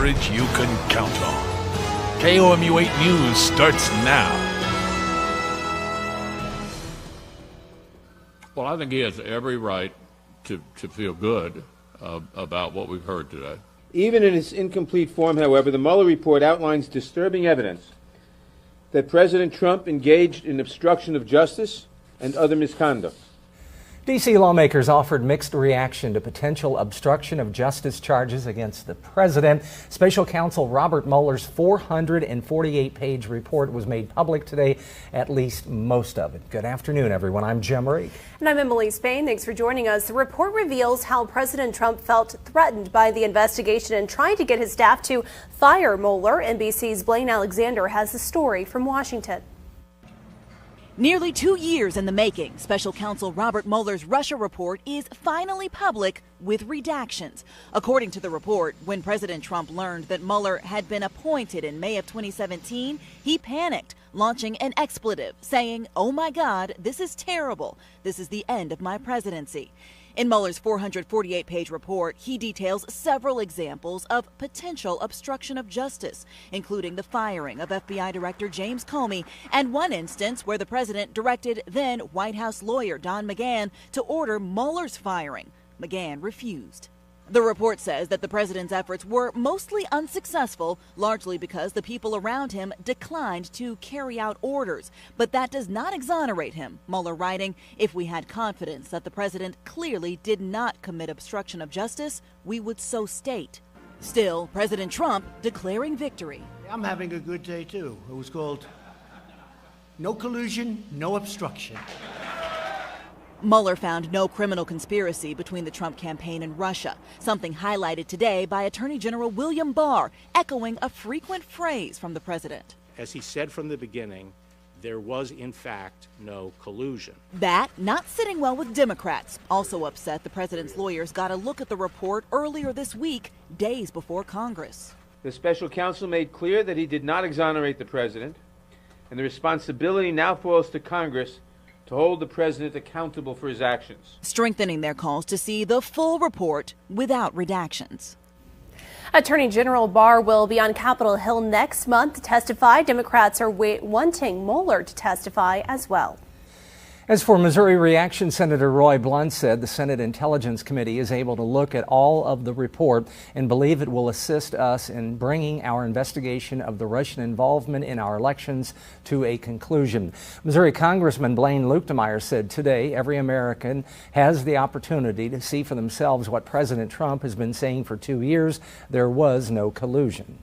coverage you can count on. KOMU 8 News starts now. Well, I think he has every right to feel good about what we've heard today. Even in its incomplete form, however, the Mueller report outlines disturbing evidence that President Trump engaged in obstruction of justice and other misconduct. D.C. lawmakers offered mixed reaction to potential obstruction of justice charges against the president. Special counsel Robert Mueller's 448-page report was made public today, at least most of it. Good afternoon, everyone. I'm Jim Reed. And I'm Emily Spain. Thanks for joining us. The report reveals how President Trump felt threatened by the investigation and tried to get his staff to fire Mueller. NBC's Blaine Alexander has the story from Washington. Nearly 2 years in the making, Special Counsel Robert Mueller's Russia report is finally public with redactions. According to the report, when President Trump learned that Mueller had been appointed in May of 2017, he panicked, launching an expletive, saying, "Oh my God, this is terrible. This is the end of my presidency." In Mueller's 448-page report, he details several examples of potential obstruction of justice, including the firing of FBI Director James Comey and one instance where the president directed then White House lawyer Don McGahn to order Mueller's firing. McGahn refused. The report says that the president's efforts were mostly unsuccessful, largely because the people around him declined to carry out orders. But that does not exonerate him, Mueller writing, "If we had confidence that the president clearly did not commit obstruction of justice, we would so state." Still, President Trump declaring victory. I'm having a good day, too. It was called No Collusion, No Obstruction. Mueller found no criminal conspiracy between the Trump campaign and Russia, something highlighted today by Attorney General William Barr, echoing a frequent phrase from the president. As he said from the beginning, there was, in fact, no collusion. That not sitting well with Democrats. Also upset, the president's lawyers got a look at the report earlier this week, days before Congress. The special counsel made clear that he did not exonerate the president, and the responsibility now falls to Congress to hold the president accountable for his actions, strengthening their calls to see the full report without redactions. Attorney General Barr will be on Capitol Hill next month to testify. Democrats are wanting Mueller to testify as well. As for Missouri reaction, Senator Roy Blunt said the Senate Intelligence Committee is able to look at all of the report and believe it will assist us in bringing our investigation of the Russian involvement in our elections to a conclusion. Missouri Congressman Blaine Luetkemeyer said today every American has the opportunity to see for themselves what President Trump has been saying for 2 years. There was no collusion.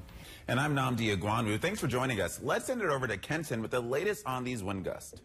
And I'm Nnamdi Egwonu. Thanks for joining us. Let's send it over to Kenton with the latest on these wind gusts.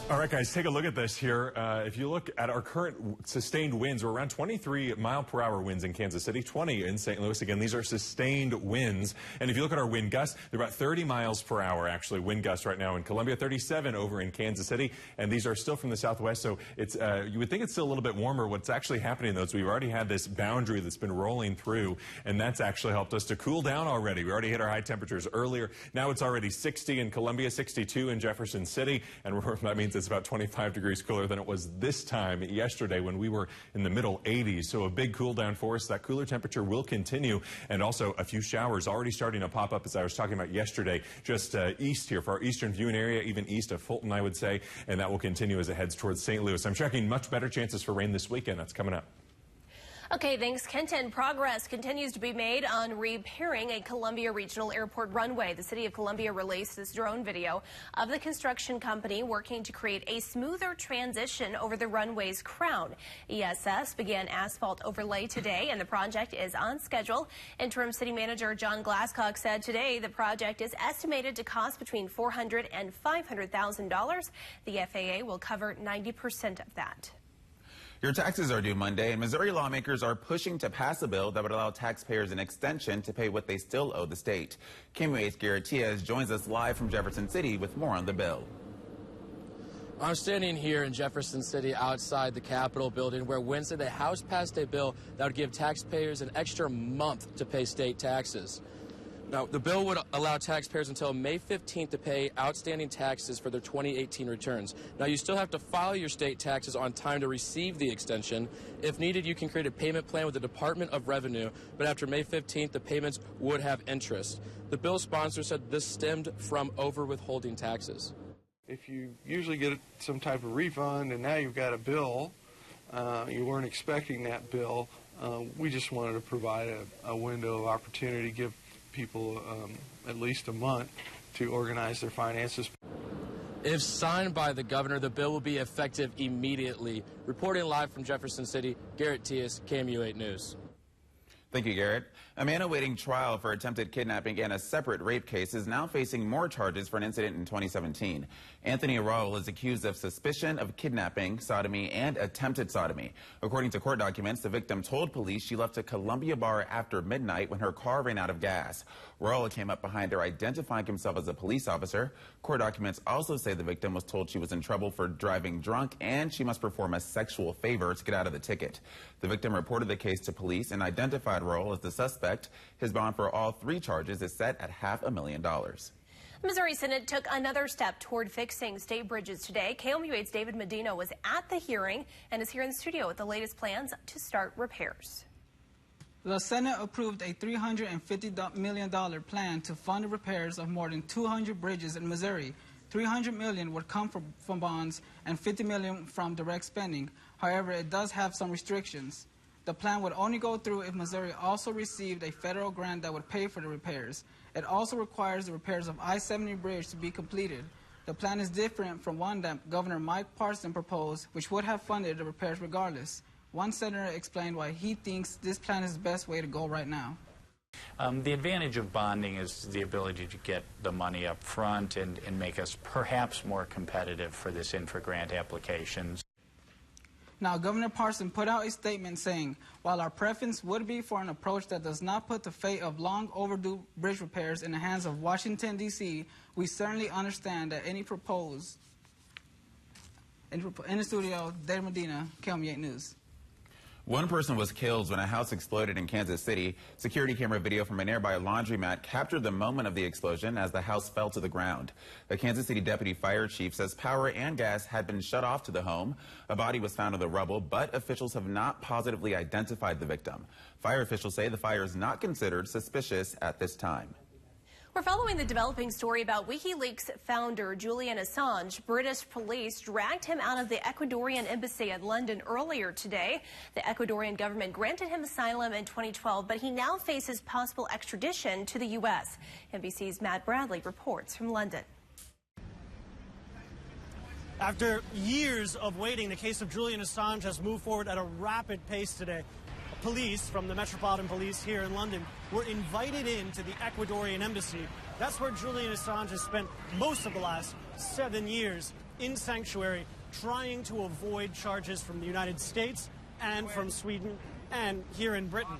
All right, guys, take a look at this here. If you look at our current sustained winds, we're around 23 mile-per-hour winds in Kansas City, 20 in St. Louis. Again, these are sustained winds. And if you look at our wind gusts, they're about 30 miles per hour, actually, wind gusts right now in Columbia, 37 over in Kansas City. And these are still from the southwest, so it's you would think it's still a little bit warmer. What's actually happening, though, is we've already had this boundary that's been rolling through, and that's actually helped us to cool down already. We already hit our high temperatures earlier. Now it's already 60 in Columbia, 62 in Jefferson City, and that means it's about 25 degrees cooler than it was this time yesterday when we were in the middle 80s. So a big cool down for us. That cooler temperature will continue, and also a few showers already starting to pop up, as I was talking about yesterday, just east here for our eastern viewing area, even east of Fulton, I would say, and that will continue as it heads towards St. Louis. I'm checking much better chances for rain this weekend. That's coming up. Okay, thanks, Kenton. Progress continues to be made on repairing a Columbia Regional Airport runway. The city of Columbia released this drone video of the construction company working to create a smoother transition over the runway's crown. ESS began asphalt overlay today, and the project is on schedule. Interim city manager John Glasscock said today the project is estimated to cost between $400,000 and $500,000. The FAA will cover 90% of that. Your taxes are due Monday, and Missouri lawmakers are pushing to pass a bill that would allow taxpayers an extension to pay what they still owe the state. KOMU 8's Garrett Tiaz joins us live from Jefferson City with more on the bill. I'm standing here in Jefferson City outside the Capitol building where Wednesday the House passed a bill that would give taxpayers an extra month to pay state taxes. Now, the bill would allow taxpayers until May 15th to pay outstanding taxes for their 2018 returns. Now, you still have to file your state taxes on time to receive the extension. If needed, you can create a payment plan with the Department of Revenue, but after May 15th, the payments would have interest. The bill's sponsor said this stemmed from over-withholding taxes. If you usually get some type of refund and now you've got a bill, you weren't expecting that bill, we just wanted to provide a window of opportunity, give people at least a month to organize their finances. If signed by the governor, the bill will be effective immediately. Reporting live from Jefferson City, Garrett Tias, KMU 8 News. Thank you, Garrett. A man awaiting trial for attempted kidnapping and a separate rape case is now facing more charges for an incident in 2017. Anthony Arroyo is accused of suspicion of kidnapping, sodomy, and attempted sodomy. According to court documents, the victim told police she left a Columbia bar after midnight when her car ran out of gas. Arroyo came up behind her, identifying himself as a police officer. Court documents also say the victim was told she was in trouble for driving drunk and she must perform a sexual favor to get out of the ticket. The victim reported the case to police and identified Arroyo as the suspect. His bond for all 3 charges is set at $500,000. The Missouri Senate took another step toward fixing state bridges today. KMU 8's David Medina was at the hearing and is here in the studio with the latest plans to start repairs. The Senate approved a $350 million plan to fund the repairs of more than 200 bridges in Missouri. $300 million would come from bonds and $50 million from direct spending. However, it does have some restrictions. The plan would only go through if Missouri also received a federal grant that would pay for the repairs. It also requires the repairs of I-70 bridge to be completed. The plan is different from one that Governor Mike Parson proposed, which would have funded the repairs regardless. One senator explained why he thinks this plan is the best way to go right now. The advantage of bonding is the ability to get the money up front and make us perhaps more competitive for this infra-grant applications. Now, Governor Parson put out a statement saying, while our preference would be for an approach that does not put the fate of long overdue bridge repairs in the hands of Washington, D.C., we certainly understand that any proposed. In the studio, David Medina, KMU 8 News. One person was killed when a house exploded in Kansas City. Security camera video from a nearby laundromat captured the moment of the explosion as the house fell to the ground. The Kansas City deputy fire chief says power and gas had been shut off to the home. A body was found in the rubble, but officials have not positively identified the victim. Fire officials say the fire is not considered suspicious at this time. We're following the developing story about WikiLeaks founder Julian Assange. British police dragged him out of the Ecuadorian embassy in London earlier today. The Ecuadorian government granted him asylum in 2012, but he now faces possible extradition to the U.S. NBC's Matt Bradley reports from London. After years of waiting, the case of Julian Assange has moved forward at a rapid pace today. Police from the Metropolitan Police here in London were invited into the Ecuadorian embassy. That's where Julian Assange has spent most of the last 7 years in sanctuary, trying to avoid charges from the United States and from Sweden and here in Britain.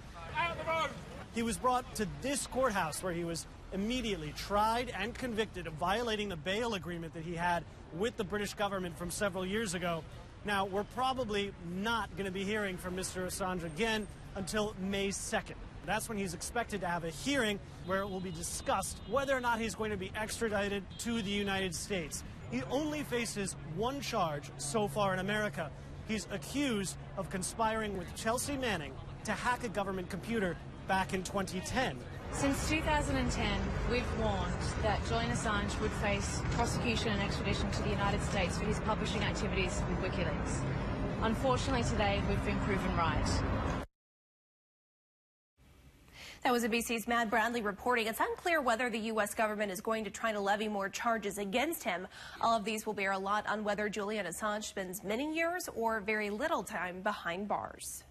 He was brought to this courthouse where he was immediately tried and convicted of violating the bail agreement that he had with the British government from several years ago. Now, we're probably not going to be hearing from Mr. Assange again until May 2nd. That's when he's expected to have a hearing where it will be discussed whether or not he's going to be extradited to the United States. He only faces one charge so far in America. He's accused of conspiring with Chelsea Manning to hack a government computer back in 2010. Since 2010, we've warned that Julian Assange would face prosecution and extradition to the United States for his publishing activities with WikiLeaks. Unfortunately, today, we've been proven right. That was NBC's Matt Bradley reporting. It's unclear whether the U.S. government is going to try to levy more charges against him. All of these will bear a lot on whether Julian Assange spends many years or very little time behind bars.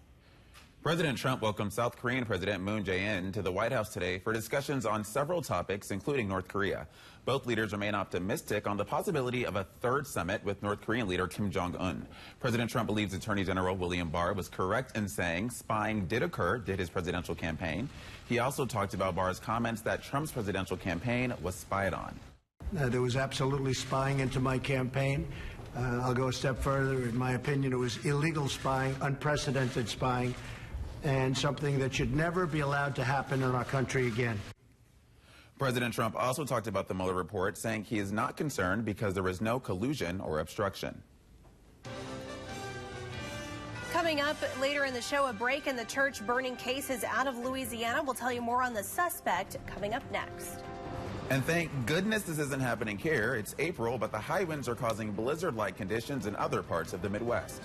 President Trump welcomed South Korean President Moon Jae-in to the White House today for discussions on several topics, including North Korea. Both leaders remain optimistic on the possibility of a third summit with North Korean leader Kim Jong-un. President Trump believes Attorney General William Barr was correct in saying spying did occur during his presidential campaign. He also talked about Barr's comments that Trump's presidential campaign was spied on. There was absolutely spying into my campaign. I'll go a step further. In my opinion, it was illegal spying, unprecedented spying, and something that should never be allowed to happen in our country again. President Trump also talked about the Mueller report, saying he is not concerned because there was no collusion or obstruction. Coming up later in the show, a break in the church burning cases out of Louisiana. We'll tell you more on the suspect coming up next. And thank goodness this isn't happening here. It's April, but the high winds are causing blizzard-like conditions in other parts of the Midwest.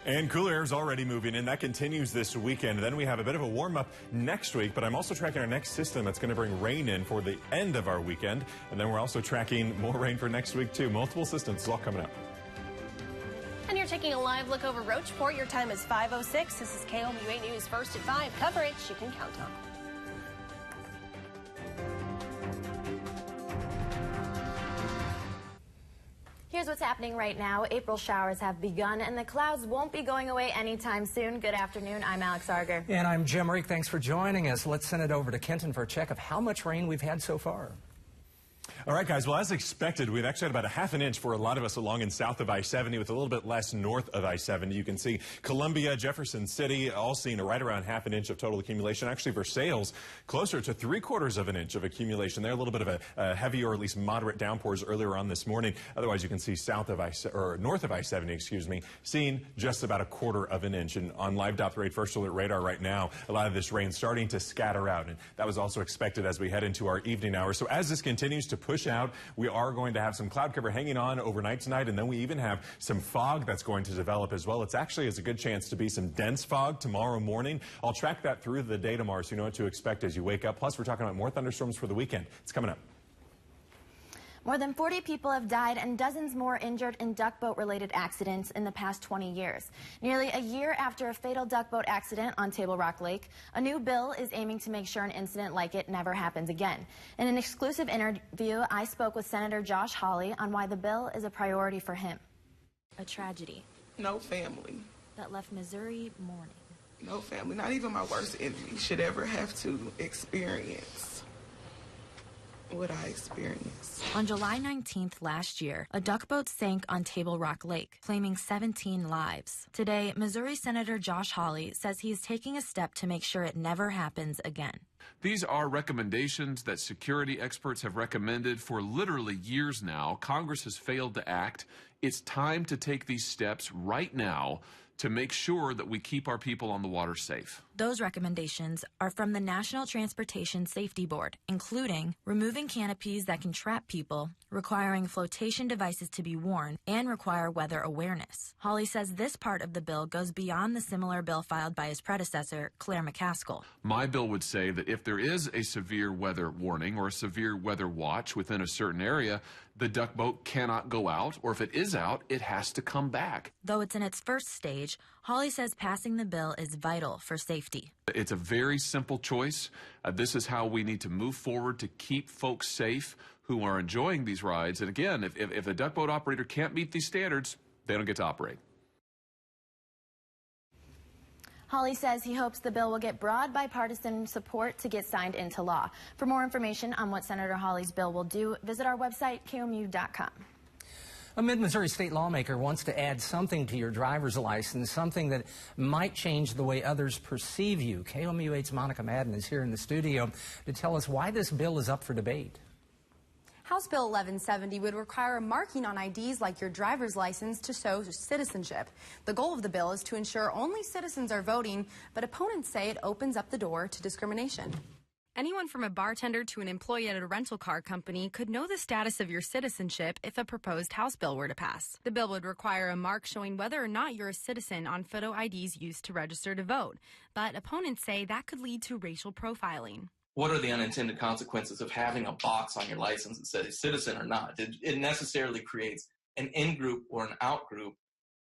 And cooler air is already moving in. That continues this weekend. Then we have a bit of a warm-up next week, but I'm also tracking our next system that's going to bring rain in for the end of our weekend. And then we're also tracking more rain for next week, too. Multiple systems is all coming up. And you're taking a live look over Roachport. Your time is 5:06. This is KOMU 8 News First at 5. Coverage you can count on. Here's what's happening right now. April showers have begun, and the clouds won't be going away anytime soon. Good afternoon. I'm Alex Arger. And I'm Jim Reek. Thanks for joining us. Let's send it over to Kenton for a check of how much rain we've had so far. All right, guys. Well, as expected, we've actually had about a half an inch for a lot of us along and south of I-70 with a little bit less north of I-70. You can see Columbia, Jefferson City, all seeing right around half an inch of total accumulation. Actually, Versailles, closer to 3/4 of an inch of accumulation there. A little bit of a heavy or at least moderate downpours earlier on this morning. Otherwise, you can see south of north of I-70, excuse me, seeing just about 1/4 of an inch. And on Live.3 First Alert Radar right now, a lot of this rain starting to scatter out. And that was also expected as we head into our evening hours. So as this continues to push out, we are going to have some cloud cover hanging on overnight tonight, and then we even have some fog that's going to develop as well. It's actually has a good chance to be some dense fog tomorrow morning. I'll track that through the day tomorrow so you know what to expect as you wake up. Plus, we're talking about more thunderstorms for the weekend. It's coming up. More than 40 people have died and dozens more injured in duckboat-related accidents in the past 20 years. Nearly a year after a fatal duckboat accident on Table Rock Lake, a new bill is aiming to make sure an incident like it never happens again. In an exclusive interview, I spoke with Senator Josh Hawley on why the bill is a priority for him. A tragedy. No family. That left Missouri mourning. No family, not even my worst enemy, should ever have to experience what I experienced. On July 19th last year, a duckboat sank on Table Rock Lake, claiming 17 lives. Today, Missouri Senator Josh Hawley says he is taking a step to make sure it never happens again. These are recommendations that security experts have recommended for literally years now. Congress has failed to act. It's time to take these steps right now to make sure that we keep our people on the water safe. Those recommendations are from the National Transportation Safety Board, including removing canopies that can trap people, requiring flotation devices to be worn, and require weather awareness. Hawley says this part of the bill goes beyond the similar bill filed by his predecessor, Claire McCaskill. My bill would say that if there is a severe weather warning or a severe weather watch within a certain area, the duck boat cannot go out, or if it is out, it has to come back. Though it's in its first stage, Hawley says passing the bill is vital for safety. It's a very simple choice. This is how we need to move forward to keep folks safe who are enjoying these rides. And again, if a duck boat operator can't meet these standards, they don't get to operate. Hawley says he hopes the bill will get broad bipartisan support to get signed into law. For more information on what Senator Hawley's bill will do, visit our website, KOMU.com. A mid-Missouri state lawmaker wants to add something to your driver's license, something that might change the way others perceive you. KOMU 8's Monica Madden is here in the studio to tell us why this bill is up for debate. House Bill 1170 would require a marking on IDs like your driver's license to show citizenship. The goal of the bill is to ensure only citizens are voting, but opponents say it opens up the door to discrimination. Anyone from a bartender to an employee at a rental car company could know the status of your citizenship if a proposed House bill were to pass. The bill would require a mark showing whether or not you're a citizen on photo IDs used to register to vote. But opponents say that could lead to racial profiling. What are the unintended consequences of having a box on your license that says citizen or not? It necessarily creates an in-group or an out-group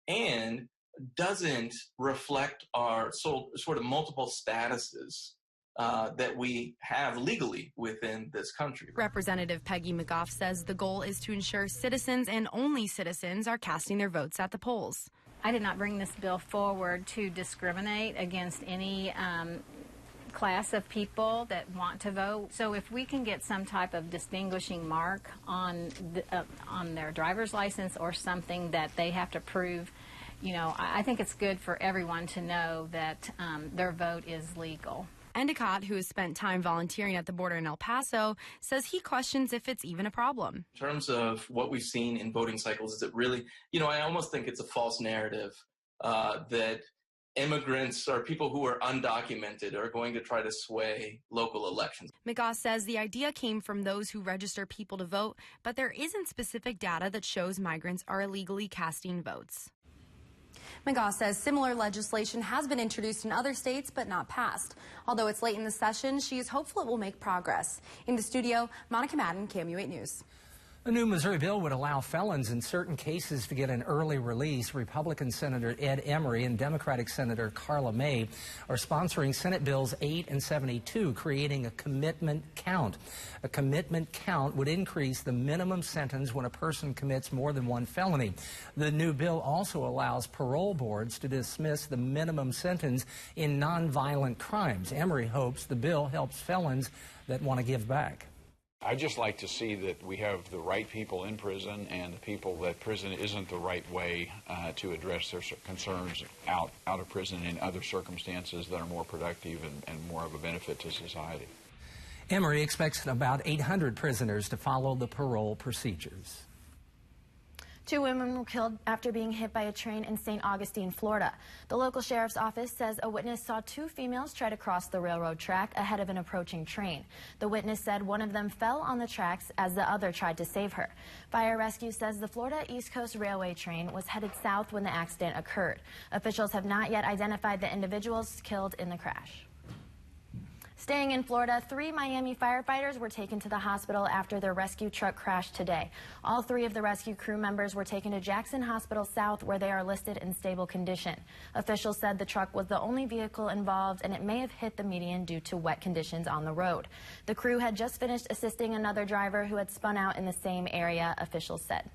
and doesn't reflect our sort of multiple statuses that we have legally within this country. Representative Peggy McGough says the goal is to ensure citizens and only citizens are casting their votes at the polls. I did not bring this bill forward to discriminate against any class of people that want to vote. So if we can get some type of distinguishing mark on their driver's license or something that they have to prove, you know, I think it's good for everyone to know that their vote is legal. Endicott, who has spent time volunteering at the border in El Paso, says he questions if it's even a problem. In terms of what we've seen in voting cycles, is it really, I almost think it's a false narrative that immigrants or people who are undocumented are going to try to sway local elections. McGough says the idea came from those who register people to vote, but there isn't specific data that shows migrants are illegally casting votes. McGough says similar legislation has been introduced in other states but not passed. Although it's late in the session, she is hopeful it will make progress. In the studio, Monica Madden, KMU8 News. A new Missouri bill would allow felons in certain cases to get an early release. Republican Senator Ed Emery and Democratic Senator Carla May are sponsoring Senate Bills 8 and 72, creating a commitment count. A commitment count would increase the minimum sentence when a person commits more than one felony. The new bill also allows parole boards to dismiss the minimum sentence in nonviolent crimes. Emery hopes the bill helps felons that want to give back. I'd just like to see that we have the right people in prison and the people that prison isn't the right way to address their concerns out of prison in other circumstances that are more productive and more of a benefit to society. Emery expects about 800 prisoners to follow the parole procedures. 2 women were killed after being hit by a train in St. Augustine, Florida. The local sheriff's office says a witness saw 2 females try to cross the railroad track ahead of an approaching train. The witness said one of them fell on the tracks as the other tried to save her. Fire Rescue says the Florida East Coast Railway train was headed south when the accident occurred. Officials have not yet identified the individuals killed in the crash. Staying in Florida, 3 Miami firefighters were taken to the hospital after their rescue truck crashed today. All 3 of the rescue crew members were taken to Jackson Hospital South, where they are listed in stable condition. Officials said the truck was the only vehicle involved and it may have hit the median due to wet conditions on the road. The crew had just finished assisting another driver who had spun out in the same area, officials said.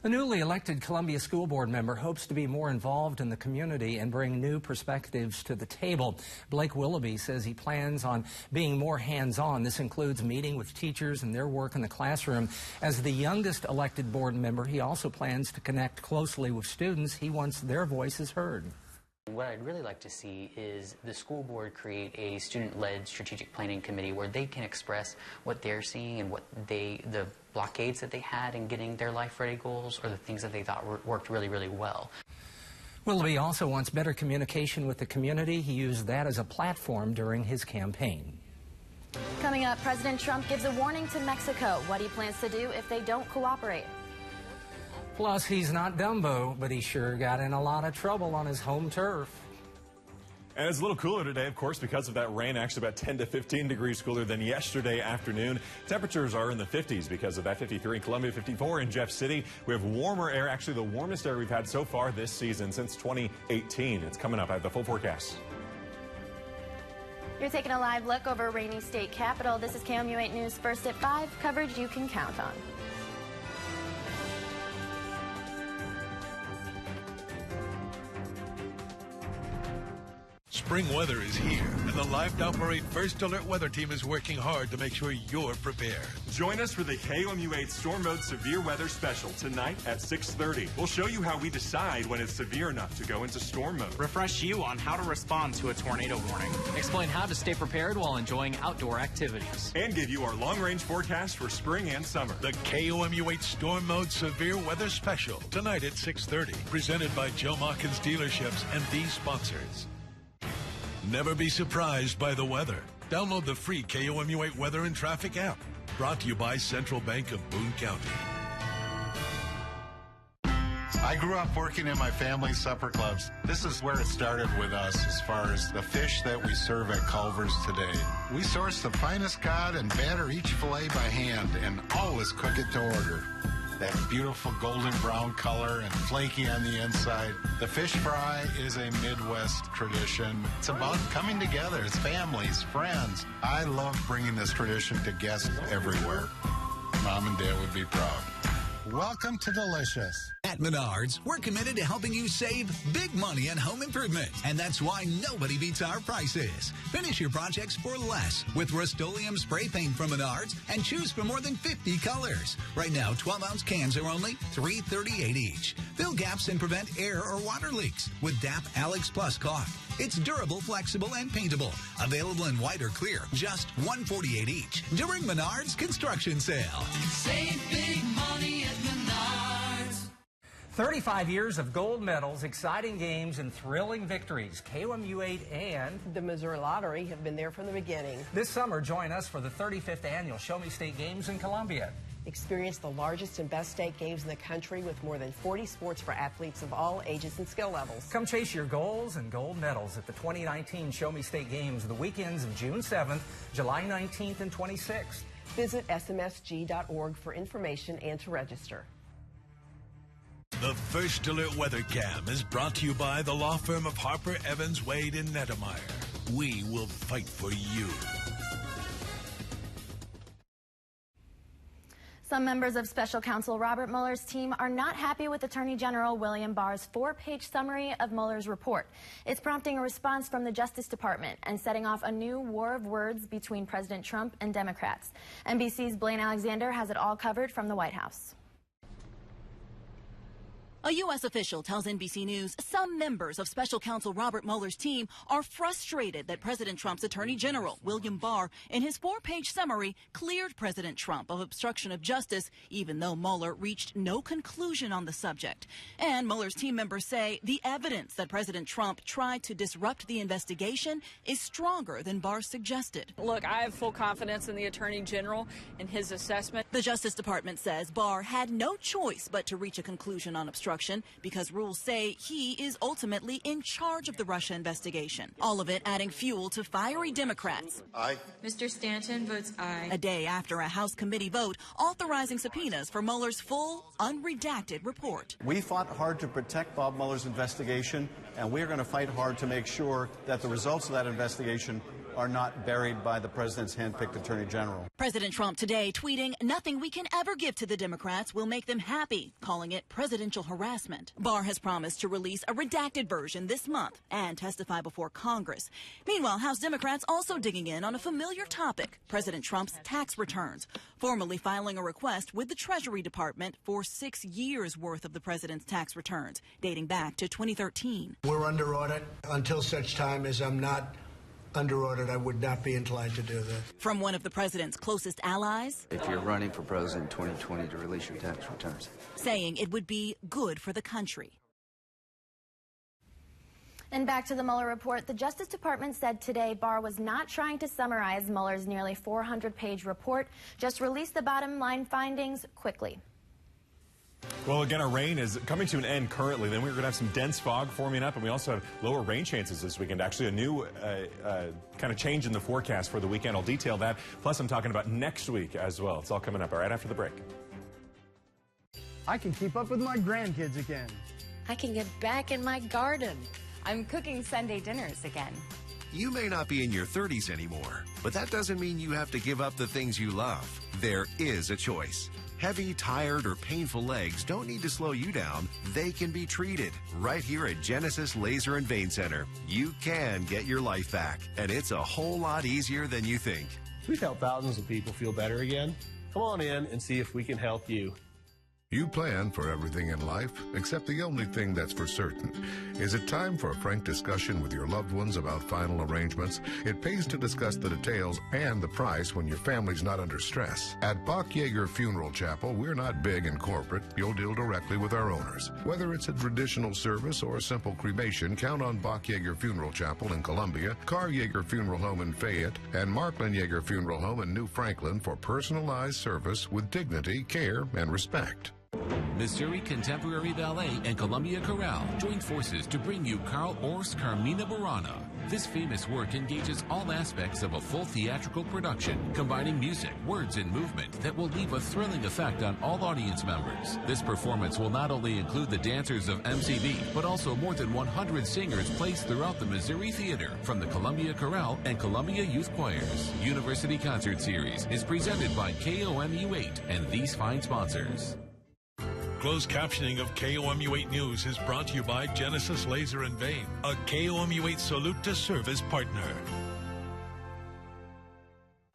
A newly elected Columbia School Board member hopes to be more involved in the community and bring new perspectives to the table. Blake Willoughby says he plans on being more hands-on. This includes meeting with teachers and their work in the classroom. As the youngest elected board member, he also plans to connect closely with students. He wants their voices heard. What I'd really like to see is the school board create a student-led strategic planning committee where they can express what they're seeing and what the blockades that they had in getting their Life Ready goals or the things that they thought worked really, really well. Willoughby also wants better communication with the community. He used that as a platform during his campaign. Coming up, President Trump gives a warning to Mexico, what he plans to do if they don't cooperate. Plus, he's not Dumbo, but he sure got in a lot of trouble on his home turf. And it's a little cooler today, of course, because of that rain, actually about 10 to 15 degrees cooler than yesterday afternoon. Temperatures are in the 50s because of that. 53 in Columbia, 54 in Jeff City. We have warmer air, actually the warmest air we've had so far this season since 2018. It's coming up. I have the full forecast. You're taking a live look over rainy state capital. This is KMU8 News First at 5, coverage you can count on. Spring weather is here, and the Live Now Parade First Alert Weather Team is working hard to make sure you're prepared. Join us for the KOMU8 Storm Mode Severe Weather Special tonight at 6:30. We'll show you how we decide when it's severe enough to go into storm mode. Refresh you on how to respond to a tornado warning. Explain how to stay prepared while enjoying outdoor activities. And give you our long-range forecast for spring and summer. The KOMU8 Storm Mode Severe Weather Special tonight at 6:30. Presented by Joe Machens Dealerships and these sponsors. Never be surprised by the weather. Download the free KOMU8 Weather and Traffic app. Brought to you by Central Bank of Boone County. I grew up working in my family's supper clubs. This is where it started with us as far as the fish that we serve at Culver's today. We source the finest cod and batter each fillet by hand and always cook it to order. That beautiful golden brown color and flaky on the inside. The fish fry is a Midwest tradition. It's about coming together. It's families, friends. I love bringing this tradition to guests everywhere. Mom and Dad would be proud. Welcome to Delicious. At Menards, we're committed to helping you save big money on home improvement, and that's why nobody beats our prices. Finish your projects for less with Rust-Oleum spray paint from Menards and choose from more than 50 colors. Right now, 12-ounce cans are only $3.38 each. Fill gaps and prevent air or water leaks with DAP Alex Plus caulk. It's durable, flexible, and paintable. Available in white or clear, just $1.48 each during Menards Construction Sale. Save big money at Menards. 35 years of gold medals, exciting games, and thrilling victories. KOMU 8 and the Missouri Lottery have been there from the beginning. This summer, join us for the 35th annual Show Me State Games in Columbia. Experience the largest and best state games in the country with more than 40 sports for athletes of all ages and skill levels. Come chase your goals and gold medals at the 2019 Show Me State Games the weekends of June 7th, July 19th, and 26th. Visit smsg.org for information and to register. The First Alert Weather Cam is brought to you by the law firm of Harper, Evans, Wade, and Nettemeyer. We will fight for you. Some members of Special Counsel Robert Mueller's team are not happy with Attorney General William Barr's 4-page summary of Mueller's report. It's prompting a response from the Justice Department and setting off a new war of words between President Trump and Democrats. NBC's Blaine Alexander has it all covered from the White House. A U.S. official tells NBC News some members of Special Counsel Robert Mueller's team are frustrated that President Trump's Attorney General, William Barr, in his 4-page summary, cleared President Trump of obstruction of justice, even though Mueller reached no conclusion on the subject. And Mueller's team members say the evidence that President Trump tried to disrupt the investigation is stronger than Barr suggested. Look, I have full confidence in the Attorney General and his assessment. The Justice Department says Barr had no choice but to reach a conclusion on obstruction because rules say he is ultimately in charge of the Russia investigation. All of it adding fuel to fiery Democrats. Aye. Mr. Stanton votes aye. A day after a House committee vote authorizing subpoenas for Mueller's full, unredacted report. We fought hard to protect Bob Mueller's investigation, and we're going to fight hard to make sure that the results of that investigation are not buried by the president's handpicked attorney general. President Trump today tweeting, "Nothing we can ever give to the Democrats will make them happy," calling it presidential harassment. Barr has promised to release a redacted version this month and testify before Congress. Meanwhile, House Democrats also digging in on a familiar topic, President Trump's tax returns, formally filing a request with the Treasury Department for 6 years' worth of the president's tax returns, dating back to 2013. We're under audit until such time as I'm not under audit. I would not be inclined to do that. From one of the president's closest allies, if you're running for president in 2020, to release your tax returns, saying it would be good for the country. And back to the Mueller report, the Justice Department said today Barr was not trying to summarize Mueller's nearly 400-page report, just release the bottom line findings quickly. Well, again, our rain is coming to an end currently. Then we're going to have some dense fog forming up, and we also have lower rain chances this weekend. Actually, a new kind of change in the forecast for the weekend. I'll detail that. Plus, I'm talking about next week as well. It's all coming up right after the break. I can keep up with my grandkids again. I can get back in my garden. I'm cooking Sunday dinners again. You may not be in your 30s anymore, but that doesn't mean you have to give up the things you love. There is a choice. Heavy, tired, or painful legs don't need to slow you down. They can be treated. Right here at Genesis Laser and Vein Center, you can get your life back, and it's a whole lot easier than you think. We've helped thousands of people feel better again. Come on in and see if we can help you. You plan for everything in life, except the only thing that's for certain. Is it time for a frank discussion with your loved ones about final arrangements? It pays to discuss the details and the price when your family's not under stress. At Bach Yeager Funeral Chapel, we're not big and corporate. You'll deal directly with our owners. Whether it's a traditional service or a simple cremation, count on Bach Yeager Funeral Chapel in Columbia, Carr Yeager Funeral Home in Fayette, and Markland Yeager Funeral Home in New Franklin for personalized service with dignity, care, and respect. Missouri Contemporary Ballet and Columbia Chorale join forces to bring you Carl Orff's Carmina Burana. This famous work engages all aspects of a full theatrical production, combining music, words, and movement that will leave a thrilling effect on all audience members. This performance will not only include the dancers of MCV, but also more than 100 singers placed throughout the Missouri Theater from the Columbia Chorale and Columbia Youth Choirs. University Concert Series is presented by KOMU 8 and these fine sponsors. Closed captioning of KOMU8 News is brought to you by Genesis Laser and Vein, a KOMU8 Salute to Service partner.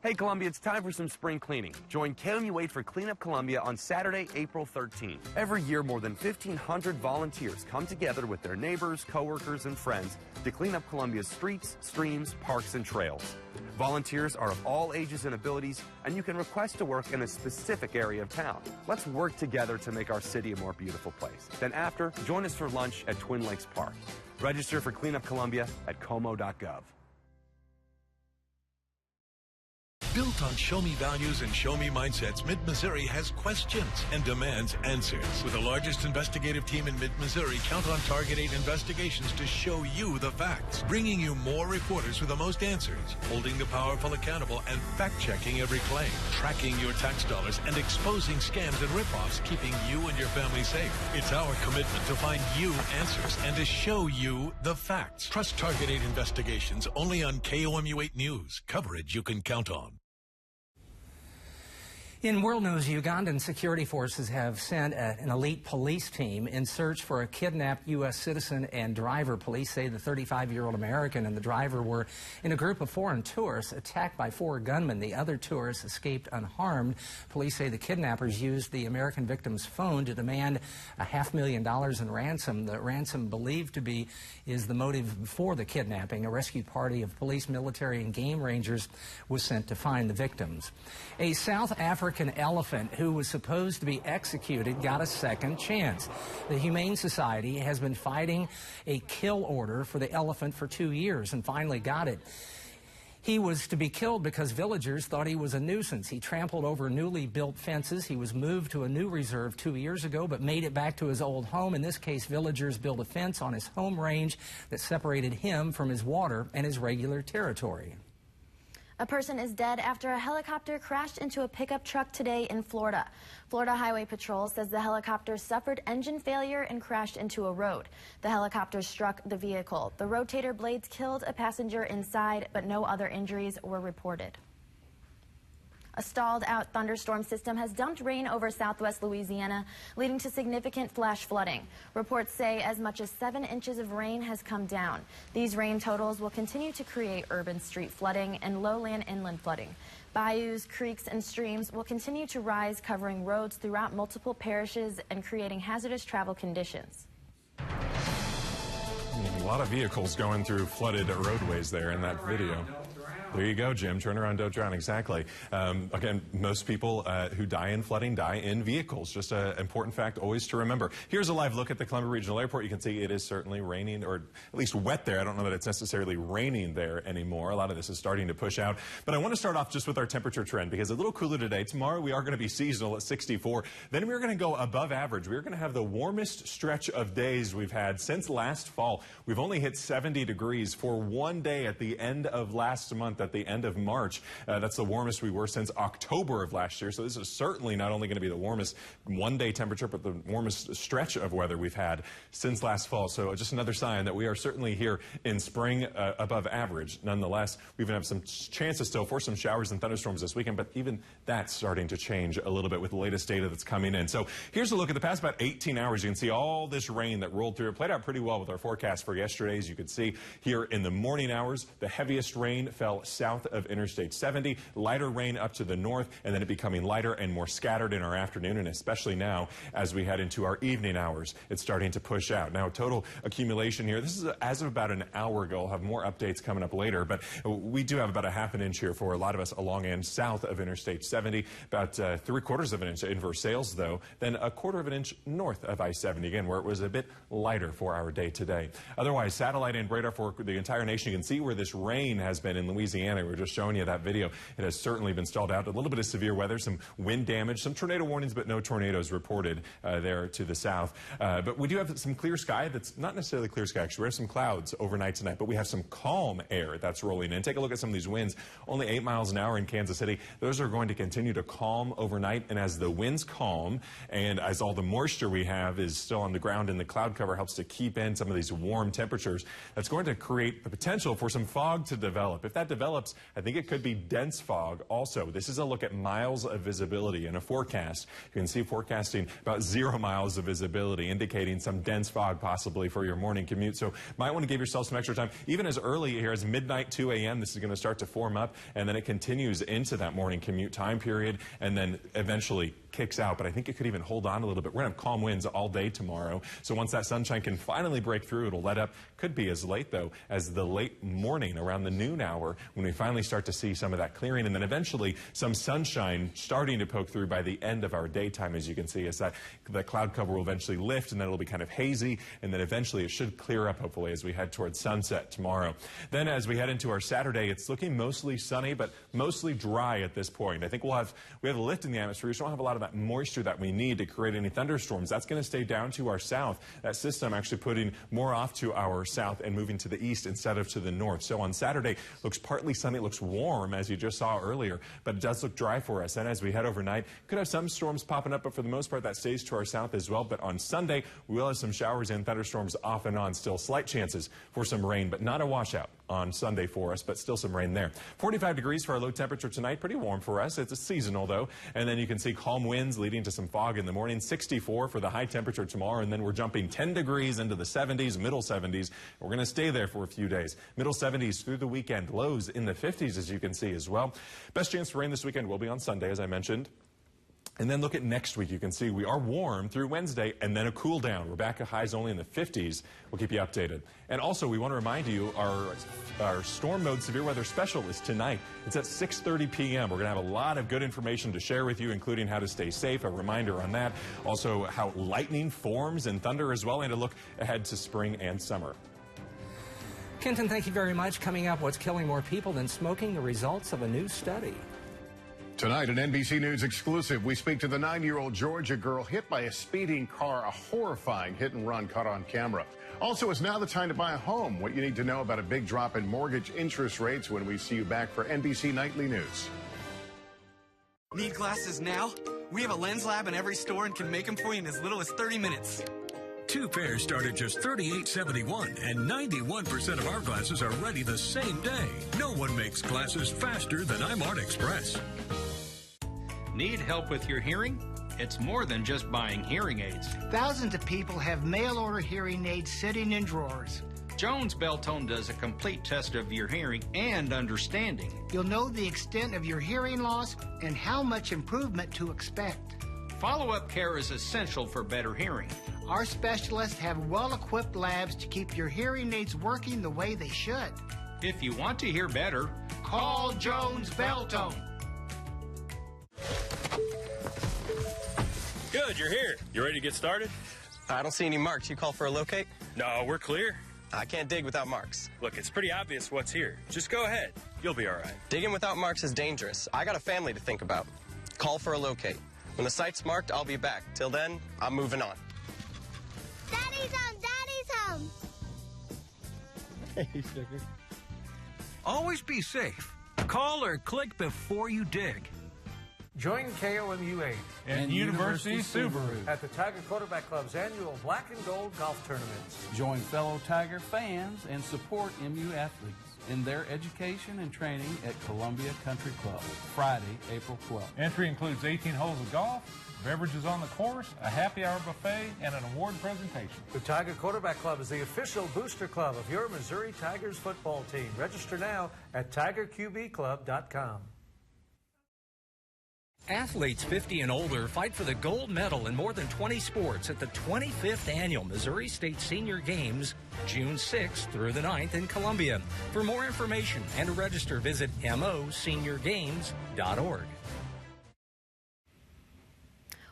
Hey Columbia, it's time for some spring cleaning. Join KOMU8 for Clean Up Columbia on Saturday, April 13th. Every year, more than 1,500 volunteers come together with their neighbors, coworkers, and friends to clean up Columbia's streets, streams, parks, and trails. Volunteers are of all ages and abilities, and you can request to work in a specific area of town. Let's work together to make our city a more beautiful place. Then after, join us for lunch at Twin Lakes Park. Register for Clean Up Columbia at como.gov. Built on Show Me values and Show Me mindsets, Mid-Missouri has questions and demands answers. With the largest investigative team in Mid-Missouri, count on Target 8 Investigations to show you the facts, bringing you more reporters with the most answers, holding the powerful accountable and fact-checking every claim, tracking your tax dollars and exposing scams and ripoffs, keeping you and your family safe. It's our commitment to find you answers and to show you the facts. Trust Target 8 Investigations only on KOMU8 News. Coverage you can count on. In world news, Ugandan security forces have sent an elite police team in search for a kidnapped U.S. citizen and driver. Police say the 35-year-old American and the driver were in a group of foreign tourists attacked by 4 gunmen. The other tourists escaped unharmed. Police say the kidnappers used the American victim's phone to demand $500,000 in ransom. The ransom believed to be is the motive for the kidnapping. A rescue party of police, military, and game rangers was sent to find the victims. A South African elephant who was supposed to be executed got a second chance. The Humane Society has been fighting a kill order for the elephant for 2 years and finally got it. He was to be killed because villagers thought he was a nuisance. He trampled over newly built fences. He was moved to a new reserve 2 years ago, but made it back to his old home. In this case, villagers built a fence on his home range that separated him from his water and his regular territory. A person is dead after a helicopter crashed into a pickup truck today in Florida. Florida Highway Patrol says the helicopter suffered engine failure and crashed into a road. The helicopter struck the vehicle. The rotator blades killed a passenger inside, but no other injuries were reported. A stalled-out thunderstorm system has dumped rain over southwest Louisiana, leading to significant flash flooding. Reports say as much as 7 inches of rain has come down. These rain totals will continue to create urban street flooding and lowland inland flooding. Bayous, creeks, and streams will continue to rise, covering roads throughout multiple parishes and creating hazardous travel conditions. A lot of vehicles going through flooded roadways there in that video. There you go, Jim. Turn around, don't drown. Exactly. Again, most people who die in flooding die in vehicles. Just an important fact always to remember. Here's a live look at the Columbia Regional Airport. You can see it is certainly raining, or at least wet there. I don't know that it's necessarily raining there anymore. A lot of this is starting to push out. But I want to start off just with our temperature trend, because a little cooler today. Tomorrow we are going to be seasonal at 64. Then we're going to go above average. We're going to have the warmest stretch of days we've had since last fall. We've only hit 70 degrees for one day at the end of last month, at the end of March. That's the warmest we were since October of last year. So this is certainly not only going to be the warmest one-day temperature, but the warmest stretch of weather we've had since last fall. So just another sign that we are certainly here in spring above average. Nonetheless, we even have some chances still for some showers and thunderstorms this weekend, but even that's starting to change a little bit with the latest data that's coming in. So here's a look at the past about 18 hours. You can see all this rain that rolled through. It played out pretty well with our forecast for yesterday. As you can see here in the morning hours, the heaviest rain fell south of Interstate 70, lighter rain up to the north, and then it becoming lighter and more scattered in our afternoon, and especially now as we head into our evening hours, it's starting to push out. Now, total accumulation here, this is as of about an hour ago. I'll have more updates coming up later, but we do have about a half an inch here for a lot of us along and south of Interstate 70, about 3/4 of an inch in Versailles, though, then 1/4 of an inch north of I-70, again, where it was a bit lighter for our day today. Otherwise, satellite and radar for the entire nation, you can see where this rain has been in Louisiana. We're just showing you that video. It has certainly been stalled out. A little bit of severe weather, some wind damage, some tornado warnings, but no tornadoes reported there to the south. But we do have some clear sky. That's not necessarily clear sky, actually. We have some clouds overnight tonight, but we have some calm air that's rolling in. Take a look at some of these winds. Only 8 miles an hour in Kansas City. Those are going to continue to calm overnight, and as the winds calm and as all the moisture we have is still on the ground and the cloud cover helps to keep in some of these warm temperatures, that's going to create the potential for some fog to develop. If that develops, develops, I think it could be dense fog also. This is a look at miles of visibility in a forecast. You can see forecasting about 0 miles of visibility, indicating some dense fog possibly for your morning commute. So might want to give yourself some extra time. Even as early here as midnight, 2 a.m., this is going to start to form up, and then it continues into that morning commute time period, and then eventually kicks out. But I think it could even hold on a little bit. We're going to have calm winds all day tomorrow. So once that sunshine can finally break through, it'll let up. Could be as late, though, as the late morning, around the noon hour, when we finally start to see some of that clearing, and then eventually some sunshine starting to poke through by the end of our daytime, as you can see, as that the cloud cover will eventually lift, and then it'll be kind of hazy, and then eventually it should clear up, hopefully, as we head towards sunset tomorrow. Then as we head into our Saturday, it's looking mostly sunny, but mostly dry at this point. I think we have a lift in the atmosphere. We don't have a lot of that moisture that we need to create any thunderstorms. That's going to stay down to our south. That system actually putting more off to our south and moving to the east instead of to the north. So on Saturday, looks partly sunny. It looks warm, as you just saw earlier, but it does look dry for us. And as we head overnight, could have some storms popping up, but for the most part, that stays to our south as well. But on Sunday, we will have some showers and thunderstorms off and on. Still slight chances for some rain, but not a washout on Sunday for us, but still some rain there. 45 degrees for our low temperature tonight. Pretty warm for us. It's a seasonal, though. And then you can see calm winds leading to some fog in the morning. 64 for the high temperature tomorrow. And then we're jumping 10 degrees into the 70s, middle 70s. We're going to stay there for a few days. Middle 70s through the weekend. Lows in the 50s, as you can see as well. Best chance for rain this weekend will be on Sunday, as I mentioned. And then look at next week. You can see we are warm through Wednesday and then a cool down. We're back at highs only in the 50s. We'll keep you updated. And also, we want to remind you our storm mode severe weather special is tonight. It's at 6:30 p.m. We're going to have a lot of good information to share with you, including how to stay safe, a reminder on that. Also, how lightning forms and thunder as well, and a look ahead to spring and summer. Kenton, thank you very much. Coming up, what's killing more people than smoking? The results of a new study. Tonight, an NBC News exclusive, we speak to the 9-year-old Georgia girl hit by a speeding car, a horrifying hit and run caught on camera. Also, it's now the time to buy a home. What you need to know about a big drop in mortgage interest rates when we see you back for NBC Nightly News. Need glasses now? We have a lens lab in every store and can make them for you in as little as 30 minutes. 2 pairs start at just $38.71, and 91% of our glasses are ready the same day. No one makes glasses faster than iMart Express. Need help with your hearing? It's more than just buying hearing aids. Thousands of people have mail-order hearing aids sitting in drawers. Jones Beltone does a complete test of your hearing and understanding. You'll know the extent of your hearing loss and how much improvement to expect. Follow-up care is essential for better hearing. Our specialists have well-equipped labs to keep your hearing aids working the way they should. If you want to hear better, call Jones Beltone. Good, you're here. You ready to get started? I don't see any marks. You call for a locate? No, we're clear. I can't dig without marks. Look, it's pretty obvious what's here. Just go ahead. You'll be all right. Digging without marks is dangerous. I got a family to think about. Call for a locate. When the site's marked, I'll be back. Till then, I'm moving on. Daddy's home! Daddy's home! Hey, sugar. Always be safe. Call or click before you dig. Join KOMU 8 and University Subaru at the Tiger Quarterback Club's annual Black and Gold Golf Tournaments. Join fellow Tiger fans and support MU athletes in their education and training at Columbia Country Club, Friday, April 12th. Entry includes 18 holes of golf, beverages on the course, a happy hour buffet, and an award presentation. The Tiger Quarterback Club is the official booster club of your Missouri Tigers football team. Register now at TigerQBClub.com. Athletes 50 and older fight for the gold medal in more than 20 sports at the 25th Annual Missouri State Senior Games, June 6th through the 9th in Columbia. For more information and to register, visit moseniorgames.org.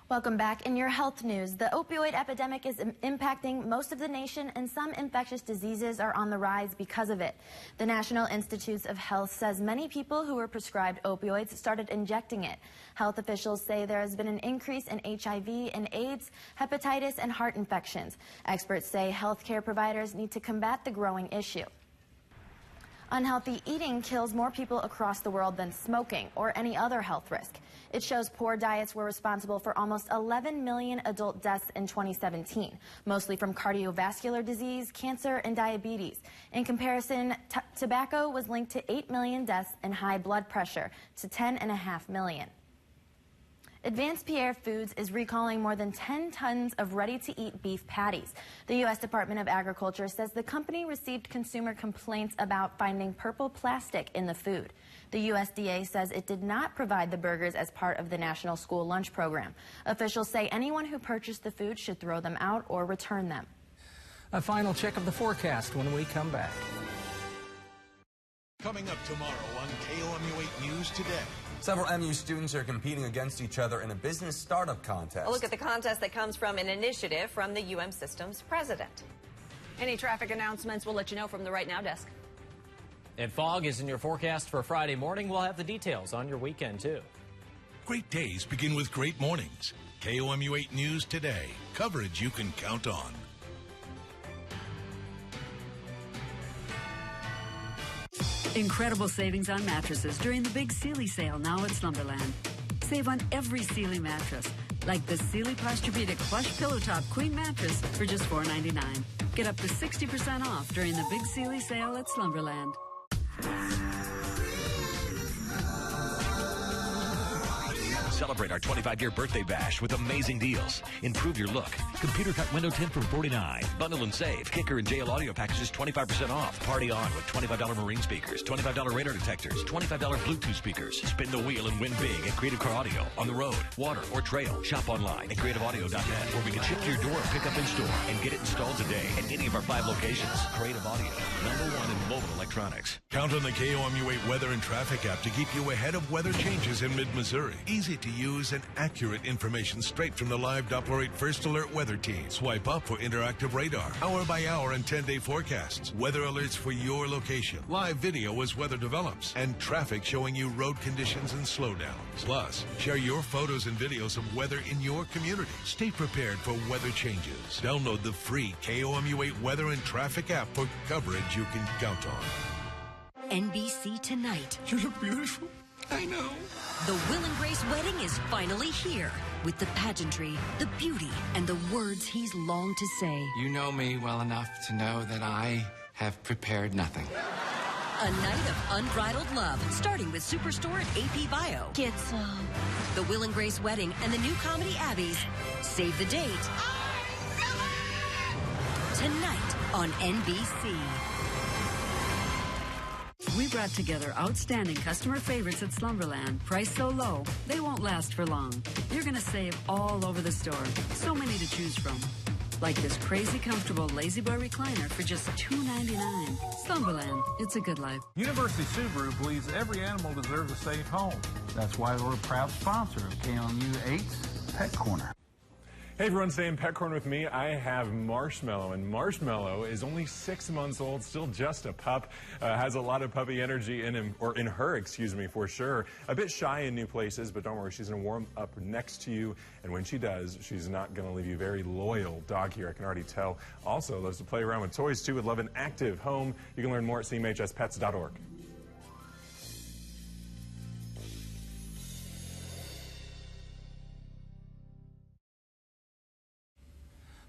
Welcome back. In your health news, the opioid epidemic is impacting most of the nation, and some infectious diseases are on the rise because of it. The National Institutes of Health says many people who were prescribed opioids started injecting it. Health officials say there has been an increase in HIV and AIDS, hepatitis, and heart infections. Experts say healthcare providers need to combat the growing issue. Unhealthy eating kills more people across the world than smoking or any other health risk. It shows poor diets were responsible for almost 11 million adult deaths in 2017, mostly from cardiovascular disease, cancer, and diabetes. In comparison, tobacco was linked to 8 million deaths and high blood pressure to 10.5 million. Advanced Pierre Foods is recalling more than 10 tons of ready-to-eat beef patties. The U.S. Department of Agriculture says the company received consumer complaints about finding purple plastic in the food. The USDA says it did not provide the burgers as part of the National School Lunch Program. Officials say anyone who purchased the food should throw them out or return them. A final check of the forecast when we come back. Coming up tomorrow on KOMU 8 News Today. Several MU students are competing against each other in a business startup contest. A look at the contest that comes from an initiative from the UM Systems president. Any traffic announcements, we'll let you know from the Right Now desk. And fog is in your forecast for Friday morning. We'll have the details on your weekend, too. Great days begin with great mornings. KOMU 8 News Today. Coverage you can count on. Incredible savings on mattresses during the big Sealy sale now at Slumberland. Save on every Sealy mattress, like the Sealy Posturepedic Plush Pillow Top Queen Mattress for just $4.99. Get up to 60% off during the big Sealy sale at Slumberland. Celebrate our 25-year birthday bash with amazing deals. Improve your look. Computer cut window tint for $49. Bundle and save. Kicker and JL audio packages 25% off. Party on with $25 Marine speakers, $25 radar detectors, $25 Bluetooth speakers. Spin the wheel and win big at Creative Car Audio. On the road, water, or trail. Shop online at creativeaudio.net, where we can ship to your door, pick up in store, and get it installed today at any of our 5 locations. Creative Audio, #1 in mobile electronics. Count on the KOMU 8 Weather and Traffic app to keep you ahead of weather changes in mid-Missouri. Easy to use and accurate information straight from the live Doppler 8 First Alert weather team. Swipe up for interactive radar, hour by hour and 10-day forecasts, weather alerts for your location, live video as weather develops, and traffic showing you road conditions and slowdowns. Plus, share your photos and videos of weather in your community. Stay prepared for weather changes. Download the free KOMU 8 Weather and Traffic app for coverage you can count on. NBC Tonight. You look beautiful. I know. The Will and Grace wedding is finally here, with the pageantry, the beauty, and the words he's longed to say. You know me well enough to know that I have prepared nothing. A night of unbridled love, starting with Superstore at AP Bio. Get some. The Will and Grace wedding and the new comedy Abby's. Save the date. Tonight on NBC. We brought together outstanding customer favorites at Slumberland. Priced so low, they won't last for long. You're going to save all over the store. So many to choose from. Like this crazy comfortable Lazy Boy recliner for just $2.99. Slumberland, it's a good life. University Subaru believes every animal deserves a safe home. That's why we're a proud sponsor of KOMU 8's Pet Corner. Hey everyone, stay in Pet Corner with me. I have Marshmallow, and Marshmallow is only 6 months old, still just a pup. Has a lot of puppy energy in him, or in her, excuse me, for sure. A bit shy in new places, but don't worry, she's going to warm up next to you, and when she does, she's not going to leave you. Very loyal dog here, I can already tell. Also, loves to play around with toys too, would love an active home. You can learn more at cmhspets.org.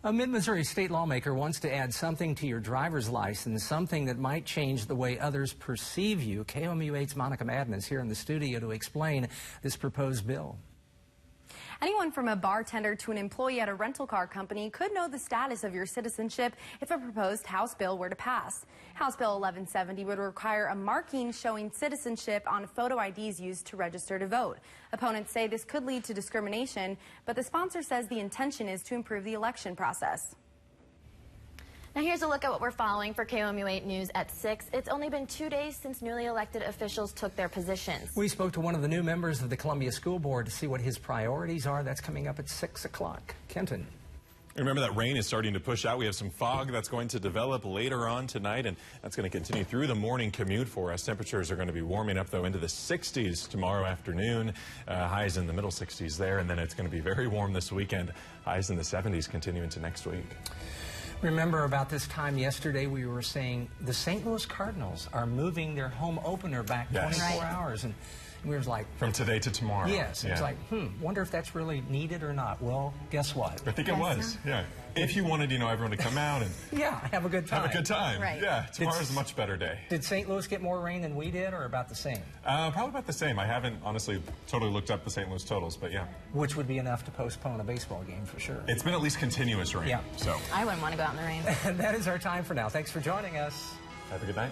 A Mid-Missouri state lawmaker wants to add something to your driver's license, something that might change the way others perceive you. KOMU 8's Monica Madden is here in the studio to explain this proposed bill. Anyone from a bartender to an employee at a rental car company could know the status of your citizenship if a proposed House bill were to pass. House Bill 1170 would require a marking showing citizenship on photo IDs used to register to vote. Opponents say this could lead to discrimination, but the sponsor says the intention is to improve the election process. Now here's a look at what we're following for KOMU 8 News at 6. It's only been 2 days since newly elected officials took their positions. We spoke to one of the new members of the Columbia School Board to see what his priorities are. That's coming up at 6 o'clock. Kenton. Remember that rain is starting to push out. We have some fog that's going to develop later on tonight, and that's going to continue through the morning commute for us. Temperatures are going to be warming up, though, into the 60s tomorrow afternoon. Highs in the middle 60s there, and then it's going to be very warm this weekend. Highs in the 70s continue into next week. Remember about this time yesterday we were saying the St. Louis Cardinals are moving their home opener back 24 hours. And we were like... From today to tomorrow. Yes. It was like, wonder if that's really needed or not. Well, guess what? I think it was, yeah. If you wanted, everyone to come out and... have a good time. Have a good time. Right. Yeah, tomorrow's a much better day. Did St. Louis get more rain than we did, or about the same? Probably about the same. I haven't, honestly, totally looked up the St. Louis totals, but yeah. Which would be enough to postpone a baseball game for sure. It's been at least continuous rain. Yeah. So. I wouldn't want to go out in the rain. And that is our time for now. Thanks for joining us. Have a good night.